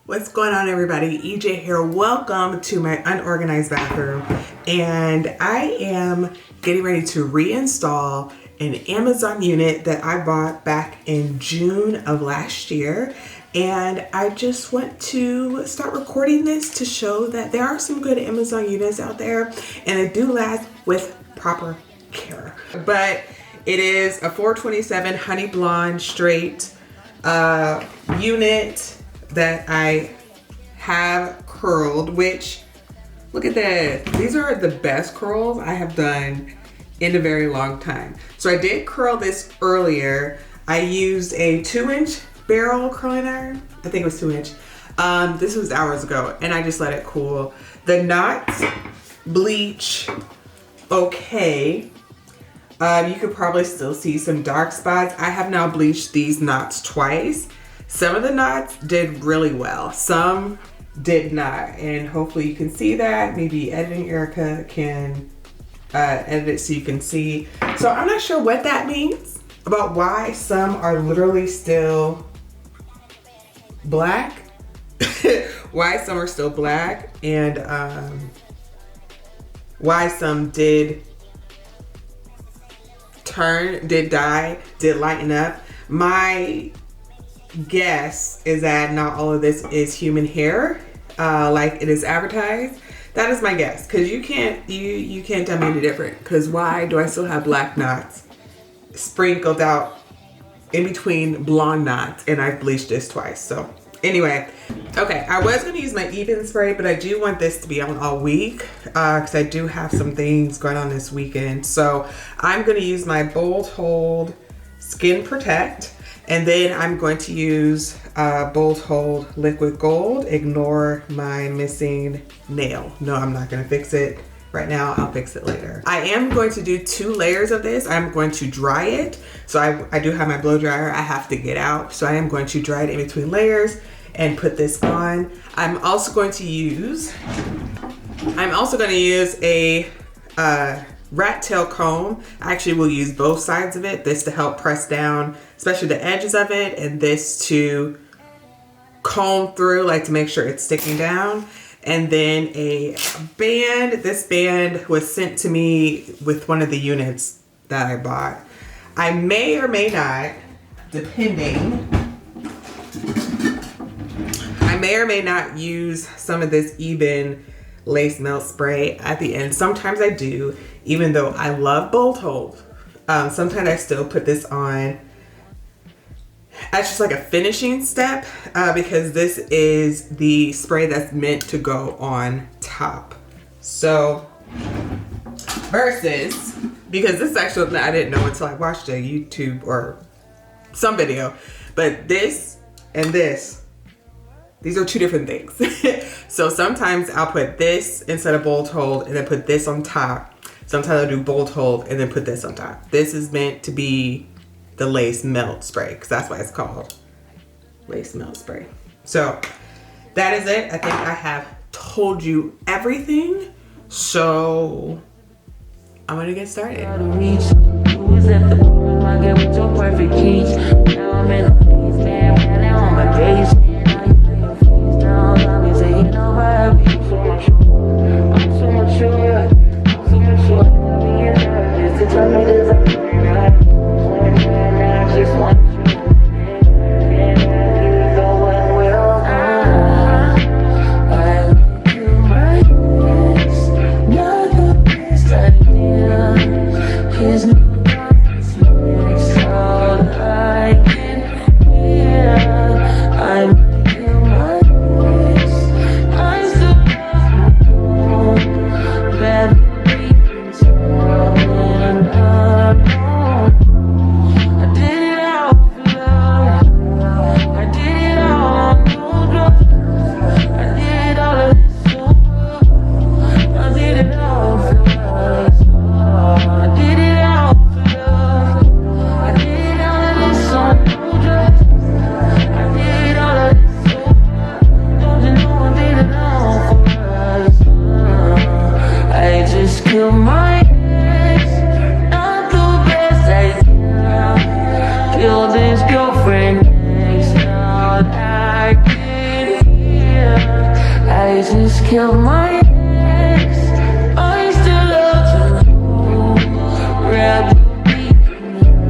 What's going on, everybody? EJ here. Welcome to my unorganized bathroom. And I am getting ready to reinstall an Amazon unit that I bought back in June of last year. And I just want to start recording this to show that there are some good Amazon units out there and they do last with proper care. But it is a 427 honey blonde straight unit that I have curled, which, look at that. These are the best curls I have done in a very long time. So I did curl this earlier. I used a 2-inch barrel curling iron. I think it was 2-inch. This was hours ago and I just let it cool. The knots bleach okay. You could probably still see some dark spots. I have now bleached these knots twice. Some of the knots did really well, some did not, and hopefully you can see that. Maybe editing Erica can edit it so you can see. So I'm not sure what that means about why some are literally still black, why some are still black, and why some did turn, did dye, did lighten up. My guess is that not all of this is human hair like it is advertised. That is my guess, because you can't tell me any different, because why do I still have black knots sprinkled out in between blonde knots, and I've bleached this twice. So anyway, okay, I was going to use my Ebin spray, but I do want this to be on all week because I do have some things going on this weekend. So I'm going to use my Bold Hold Skin Protect. And then I'm going to use Bold Hold Liquid Gold. Ignore my missing nail. No, I'm not gonna fix it right now. I'll fix it later. I am going to do 2 layers of this. I'm going to dry it. So I do have my blow dryer I have to get out. So I am going to dry it in between layers and put this on. I'm also going to use a rat tail comb. I actually will use both sides of it, this to help press down especially the edges of it, and this to comb through, like to make sure it's sticking down. And then a band. This band was sent to me with one of the units that I bought. I may or may not, depending, I may or may not use some of this Ebin lace melt spray at the end. Sometimes I do, even though I love Bold Hold. Sometimes I still put this on as just like a finishing step because this is the spray that's meant to go on top. So versus, because this is actually, I didn't know until I watched a YouTube or some video, but this and this, these are 2 different things. So sometimes I'll put this instead of Bold Hold and then put this on top. Sometimes I'll do Bold Hold and then put this on top. This is meant to be the lace melt spray, because that's why it's called lace melt spray. So that is it. I think I have told you everything. So I'm gonna get started. just killed my ex. I still love you. Rather be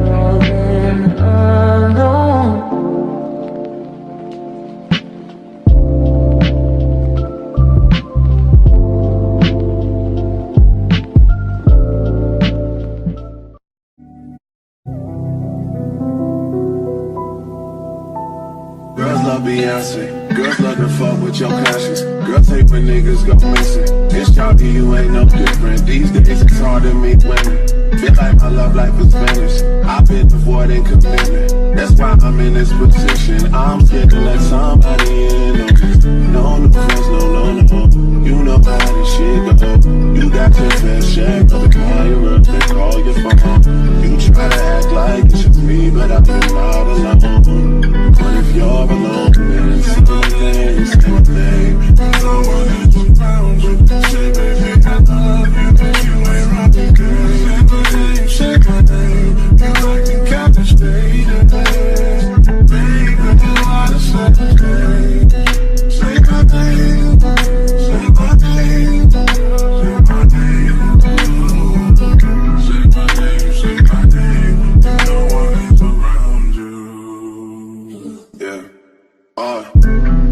now than alone. Girls love Beyonce, girls love to fuck with your conscience. Girls hate when niggas go missing. It's shawty, you ain't no different. These days it's hard to meet women. Feel like my love life is finished. I've been avoiding commitment. That's why I'm in this position. I'm scared to let somebody in on this. No new friends, no. You know how this shit go. You got your fair share of the call you up, they call your phone. You try to act like it's just me, but I've been out alone. But if you're alone, then it's same thing. No one is around you. Say, baby, I love you, but you ain't rocking, girl. Say my name, you like the Captain State. Baby, you are the second. Say my name, say my name, say my name. Say my name, say my name. No one is around you. Yeah.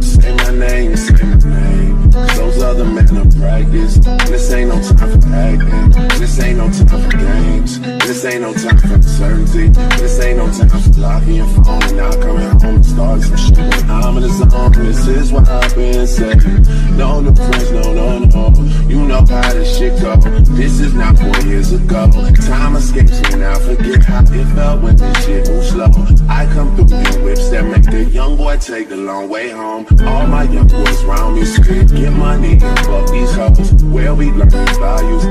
Say my name, say my name. Those other men are practice. This ain't no time for acting. This ain't no time for games. This ain't no time for uncertainty. This ain't no time for locking your phone and not coming home and starting some shit. When I'm in the zone, this is what I've been saying. No new friends, no. You know how this shit go. This is not 4 years ago. Time escapes me now. Forget how it felt when this shit moved slow. I come through in whips that make the young boy take the long way home. All my young boys round me scared. Get money and fuck these hoes. Where we learn these values.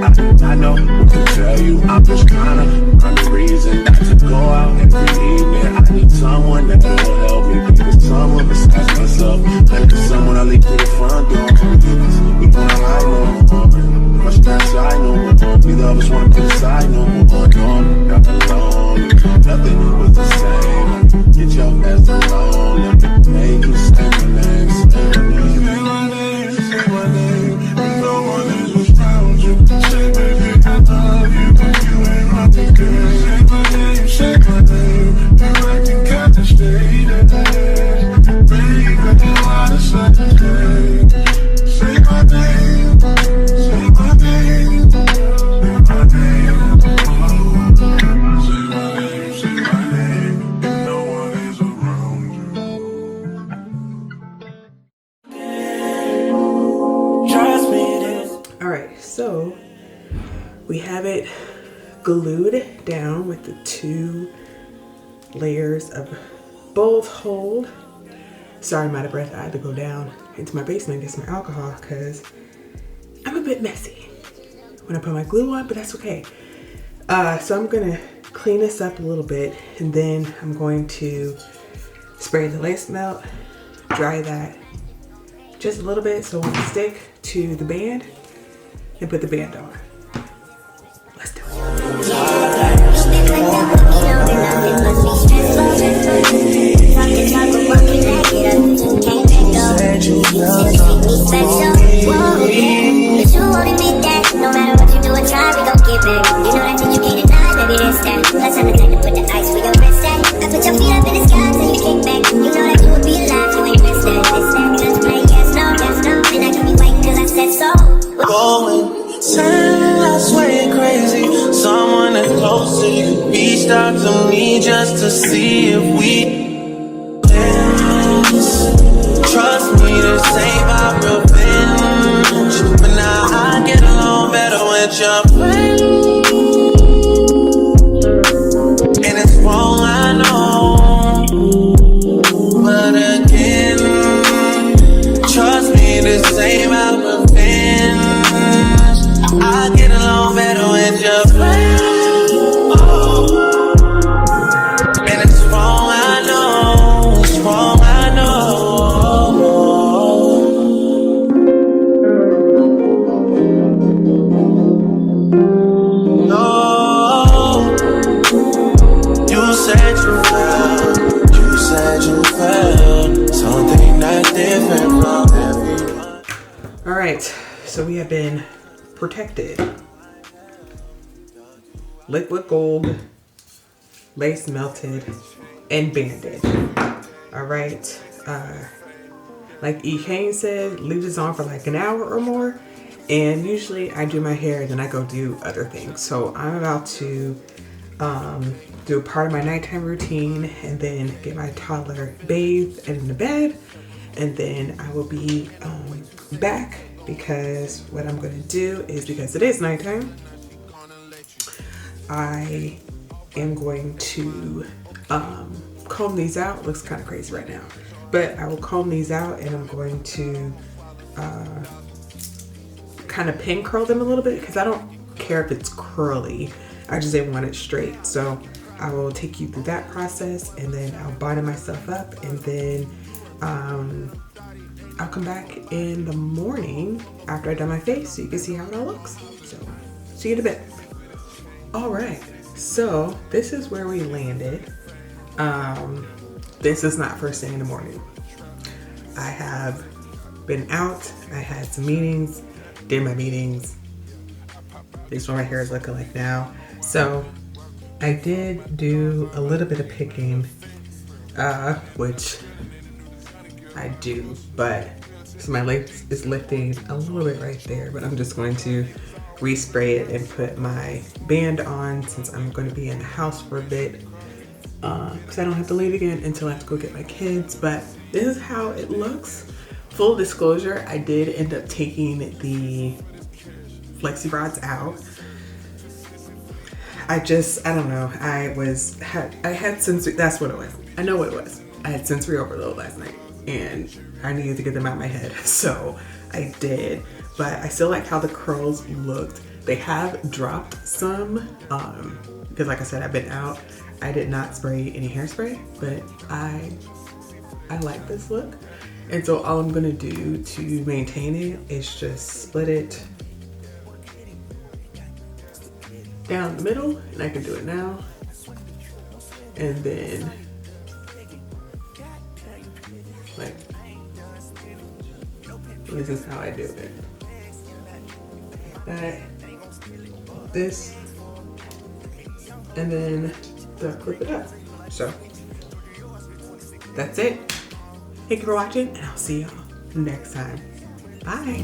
I know what to tell you. I'm just tryna find a reason not to go out every evening. I need someone that will help me. Because someone besides myself. I need someone I leave to the front door. We don't hide no more. Much that side no more. Neither of us wanna put aside no more. No, not alone. Nothing was the same. Get your ass alone. Hey, you say my name, say my name. Say my name, say my name. And no one is around you. Say, baby, I love you, but you ain't rocking, girl. Say my name, say my name. You like the Captain State. Baby, you are the second day. Say my name, say my name, say my name. Say my name, say my name. And no one is around you. Trust me, this. All right, so we have it glued down with the 2 layers of both hold. Sorry, I'm out of breath. I had to go down into my basement and get some alcohol because I'm a bit messy when I put my glue on, but that's okay. So I'm gonna clean this up a little bit and then I'm going to spray the lace melt, dry that just a little bit so it won't stick to the band, and put the band on. Let's do No matter what you do or try, we gon' get back. You know that you can't deny, baby, that's that. Let's have a night to put the ice where your wrist at. I put your feet up in the sky, so you kick back. You know that you would be alive, you ain't missed that. Let's play yes, no, and I can be waiting cause I said so. Going, turn, I swear crazy. Someone that's close to you reached out to me just to see if we trust me, this ain't my revenge. But now I get along better with your friends. And it's wrong, I know. But again, trust me, this ain't my revenge. I get along better with your friends. Oh. And it's right, so we have been protected. Liquid gold, lace melted, and banded. All right, like EJay said, leave this on for like an hour or more. And usually I do my hair and then I go do other things. So I'm about to do a part of my nighttime routine and then get my toddler bathed and in the bed. And then I will be back, because what I'm gonna do is, because it is nighttime, I am going to comb these out. Looks kind of crazy right now, but I will comb these out and I'm going to kind of pin curl them a little bit, because I don't care if it's curly. I just didn't want it straight. So I will take you through that process, and then I'll bonnet myself up, and then I'll come back in the morning after I've done my face so you can see how it all looks. So see you in a bit. All right, so this is where we landed. This is not first thing in the morning. I have been out, I had some meetings, did my meetings. This is what my hair is looking like now. So I did do a little bit of picking, which I do, but so my lace is lifting a little bit right there, but I'm just going to respray it and put my band on, since I'm going to be in the house for a bit, because I don't have to leave again until I have to go get my kids. But this is how it looks. Full disclosure, I did end up taking the flexi rods out. I don't know. I had sensory, that's what it was. I know what it was. I had sensory overload last night and I needed to get them out of my head. So I did, but I still like how the curls looked. They have dropped some, because like I said, I've been out. I did not spray any hairspray, but I like this look. And so all I'm gonna do to maintain it is just split it down the middle, and I can do it now. And then like, this is how I do it. That, this, and then clip it up. So that's it. Thank you for watching, and I'll see y'all next time. Bye.